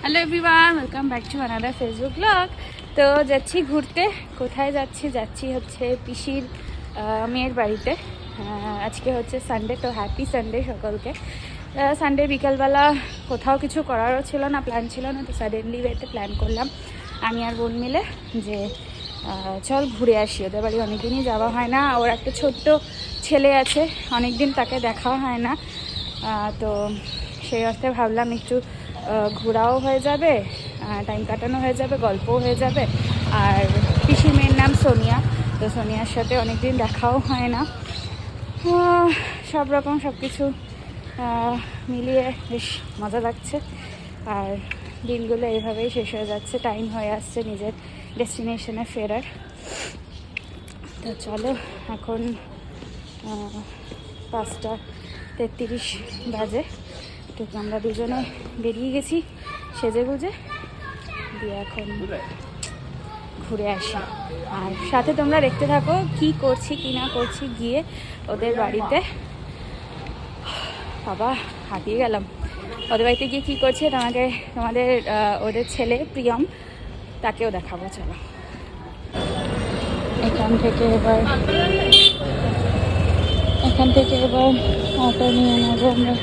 Hello everyone, welcome back to another Facebook blog. তো যাচ্ছি ঘুরতে। কোথায় যাচ্ছি হচ্ছে পিসির মেয়ের বাড়িতে। আজকে হচ্ছে সানডে, তো হ্যাপি সানডে সকলকে। সানডে বিকালবেলা কোথাও কিছু করারও ছিল না, প্ল্যান ছিল না, তো সাডেনলি ওয়েতে প্ল্যান করলাম আমি আর বোন মিলে যে চল ঘুরে আসি। ওদের বাড়ি অনেকদিনই যাওয়া হয় না, ওর একটা ছোট্ট ছেলে আছে, অনেকদিন তাকে দেখা হয় না, তো সেই অর্থে ভাবলাম একটু ঘোরাও হয়ে যাবে, টাইম কাটানো হয়ে যাবে, গল্পও হয়ে যাবে। আর পিসির মেয়ের নাম সোনিয়া, তো সোনিয়ার সাথে অনেকদিন দেখাও হয় না। সব রকম সব কিছু মিলিয়ে বেশ মজা লাগছে। আর দিনগুলো এইভাবেই শেষ হয়ে যাচ্ছে, টাইম হয়ে আসছে নিজের ডেস্টিনেশনে ফেরার। তো চলো, এখন 5:33 বাজে। তো আমরা দুজনে বেরিয়ে গেছি সেজে গুজে, দিয়ে এখন ঘুরে আসি। আর সাথে তোমরা দেখতে থাকো কি করছি কি না করছি গিয়ে ওদের বাড়িতে। বাবা, হাঁপিয়ে গেলাম। ওদের বাড়িতে গিয়ে কী করছে তোমাদের ওদের ছেলে প্রিয়ম, তাকেও দেখাবো। চলো, এখান থেকে এবার অটো নিয়ে নেবো আমরা।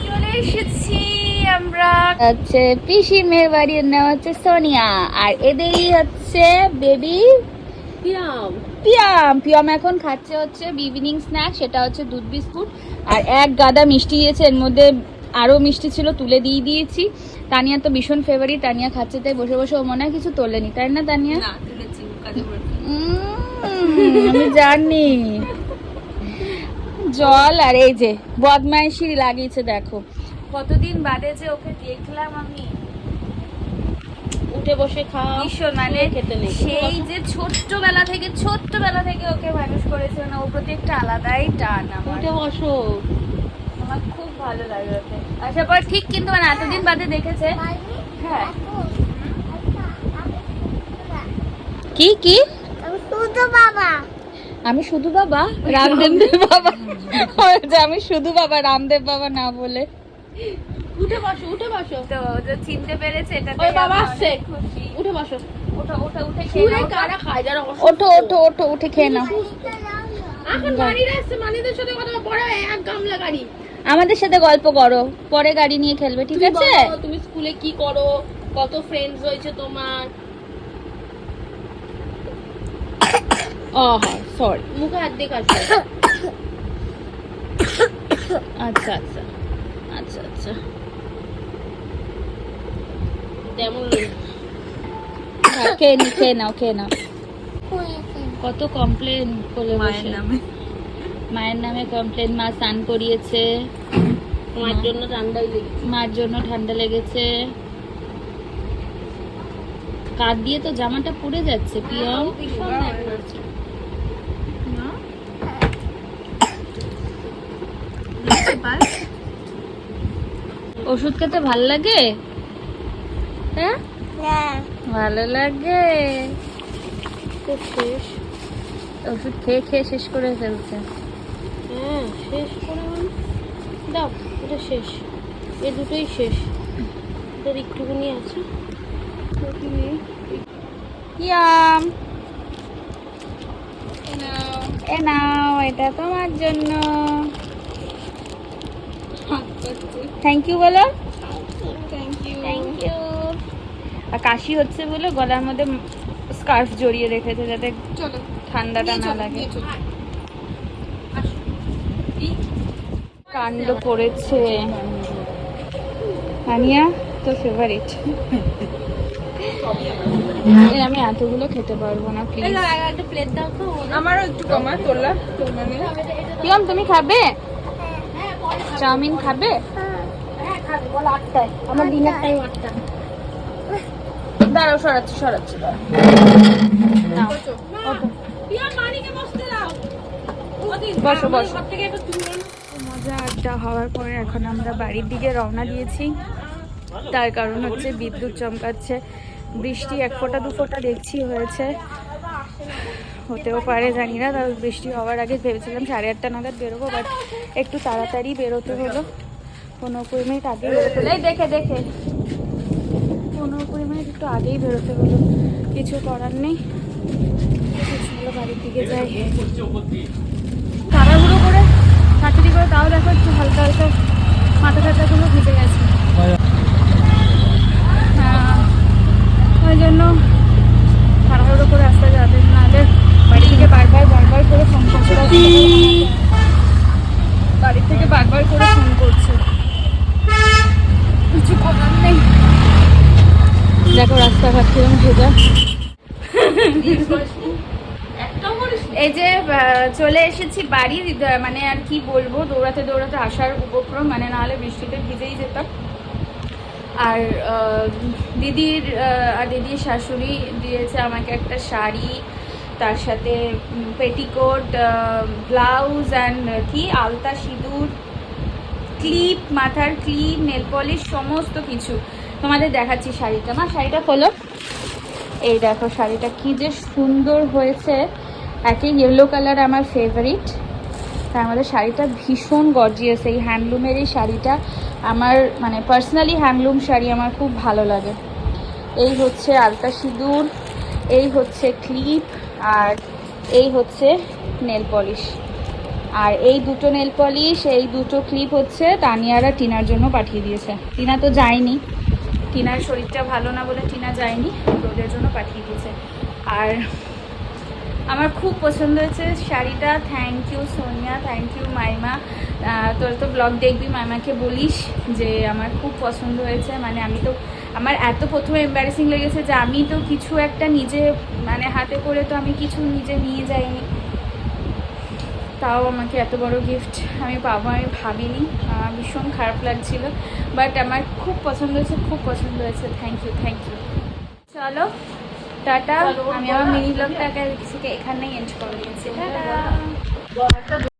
চলে এসেছি আমরা, হচ্ছে পিসির মেয়ের বাড়ির নাম হচ্ছে সোনিয়া, আর এদেরই হচ্ছে বেবি পিয়াম। এখন খাচ্ছে হচ্ছে ইভিনিং স্ন্যাক, সেটা হচ্ছে দুধ বিস্কুট আর এক গাদা মিষ্টি দিয়েছে, এর মধ্যে আরো মিষ্টি ছিল, তুলে দিয়েছি। তানিয়া তো ভীষণ ফেভারিট, তানিয়া খাচ্ছে, তাই বসে বসে ও মনে হয় কিছু তোলেনি, তাই না তানিয়া? আমি জানি। জল আর এই যে বদমাইশি লাগিয়েছে, দেখো কতদিন বাদে যে ওকে দেখলাম আমি উঠে বসে খাওয়া ভীষণ, মানে সেই যে ছোট্টবেলা থেকে ওকে মানুষ করেছে না, ওর প্রতি একটা আলাদাই টান আমার। উঠে বসো, আমার খুব ভালো লাগে ওকে। আসার পর ঠিক, কিন্তু মানে এতদিন বাদে দেখেছে। হ্যাঁ, কি আমি শুধু বাবা রামদেব বাবা, আমি শুধু বাবা রামদেব বাবা না বলে। উঠে বসো তো যে চিনতে পেরেছে, এটা ওই বাবা আসছে, খুশি। উঠে বসো, উঠে খেয়ে নাও। কারা খায় যারা? ওঠো উঠে খেয়ে নাও। এখন মানিরা আসছে, মানিদের সাথে কথা পড়ে, এক গামলা গাড়ি। আমাদের সাথে গল্প করো, পরে গাড়ি নিয়ে খেলবে, ঠিক আছে? তুমি স্কুলে কি করো, কত ফ্রেন্ডস হয়েছে তোমার? সরি, মুখে হাত দিয়ে কাটবে। আচ্ছা তেমন খেয়ে নাও। কত কমপ্লেন করে মায়ের নামে কমপ্লেন। মা স্নান করিয়েছে, মার জন্য ঠান্ডা লেগেছে। কাঁধ দিয়ে তো জামাটা পুড়ে যাচ্ছে পিয়ম। ওষুধ খেতে ভাল লাগে? হ্যাঁ, ভালো লাগে। শেষ ওষুধ খেয়ে শেষ করে ফেলছে। হ্যাঁ, শেষ করে দাও, এটা শেষ, এ দুটোই শেষ, এটার একটুখানি আছে। এ নাও, এটা তোমার জন্য। থ্যাংক ইউ বলো। Thank you. আর কাশি হচ্ছে বলে গলার মধ্যে স্কার্ফ জড়িয়ে রেখেছে যাতে ঠান্ডাটা না লাগে। কাণ্ড করেছে। আনিয়া তো ফেভারিট। আমি এতগুলো খেতে পারবো না, প্লিজ একটা প্লেট দাও তো। আমারও একটু কমা তোলা। পিয়ম, তুমি খাবে চাউমিন? খাবে? আমার ডিনার টাইম 8টা। দাঁড়াও, সরাচ্ছি। বসো। মজা আড্ডা হওয়ার পরে এখন আমরা বাড়ির দিকে রওনা দিয়েছি। তার কারণ হচ্ছে বিদ্যুৎ চমকাচ্ছে, বৃষ্টি 1 ফোঁটা 2 ফোঁটা দেখছি হয়েছে, হতেও পারে জানি না। তার বৃষ্টি হওয়ার আগে ভেবেছিলাম 8:30 নাগাদ বেরোবো, বাট একটু তাড়াতাড়ি বেরোতে হলো, 15-20 মিনিট আগে বেরোতে হলো। দেখে 15-20 মিনিট একটু আগেই বেরোতে হলো, কিছু করার নেই। চলো বাড়ির দিকে যাই। তাড়াহুড়ো করে তাড়াতাড়ি করে, তাও দেখো একটু হালকা হালকা মাথা টাথাগুলো ভিজে গেছে। হ্যাঁ, ওই জন্য তাড়াহুড়ো করে আসতে যাবে, নাহলে বাড়ি থেকে বারবার করে ফোন করছে। বাড়ি থেকে বারবার করে ফোন করছে, কিছু করার নেই। দেখো রাস্তাঘাট কিরকম ভেজা। এই যে চলে এসেছি বাড়ি, মানে আর কি বলবো, দৌড়াতে দৌড়াতে আসার উপক্রম, মানে নাহলে বৃষ্টিতে ভিজেই যেতাম। আর দিদির শাশুড়ি দিয়েছে আমাকে একটা শাড়ি, তার সাথে পেটিকোট, ব্লাউজ অ্যান্ড কি আলতা, সিঁদুর, ক্লিপ, মাথার ক্লিপ, নেল পলিশ, সমস্ত কিছু। তোমাদের দেখাচ্ছি শাড়িটা। মা শাড়িটা খোলো। এই দেখো শাড়িটা কি যে সুন্দর হয়েছে। একে ইয়েলো কালার আমার ফেভারিট, তার মধ্যে শাড়িটা ভীষণ গর্জিয়াস। এই হ্যান্ডলুমের এই শাড়িটা আমার মানে পার্সোনালি হ্যান্ডলুম শাড়ি আমার খুব ভালো লাগে। এই হচ্ছে আলতা সিঁদুর, এই হচ্ছে ক্লিপ, আর এই হচ্ছে নেল পলিশ। আর এই দুটো নেল পলিশ, এই দুটো ক্লিপ হচ্ছে তানিয়ারা টিনার জন্য পাঠিয়ে দিয়েছে। টিনা তো যায়নি, টিনার শরীরটা ভালো না বলে টিনা যায়নি, ওদের জন্য পাঠিয়ে দিয়েছে। আর আমার খুব পছন্দ হয়েছে শাড়িটা। Thank you Sonia, thank you মাইমা। তোর তো ব্লগ দেখবি, মাইমাকে বলিস যে আমার খুব পছন্দ হয়েছে। মানে আমি তো, আমার এত প্রথমে এম্বারেসিং লেগেছে যে আমি তো কিছু একটা নিজে মানে হাতে করে তো আমি কিছু নিজে নিয়ে যাইনি, তাও আমাকে এত বড় গিফট আমি পাবো আমি ভাবিনি। ভীষণ খারাপ লাগছিল, বাট আমার খুব পছন্দ হয়েছে, খুব পছন্দ হয়েছে। Thank you, thank you. চলো টাটা। আমি আমার মিনি ব্লগটাকে এখানেই এন্ড করে দিয়েছি। টাটা।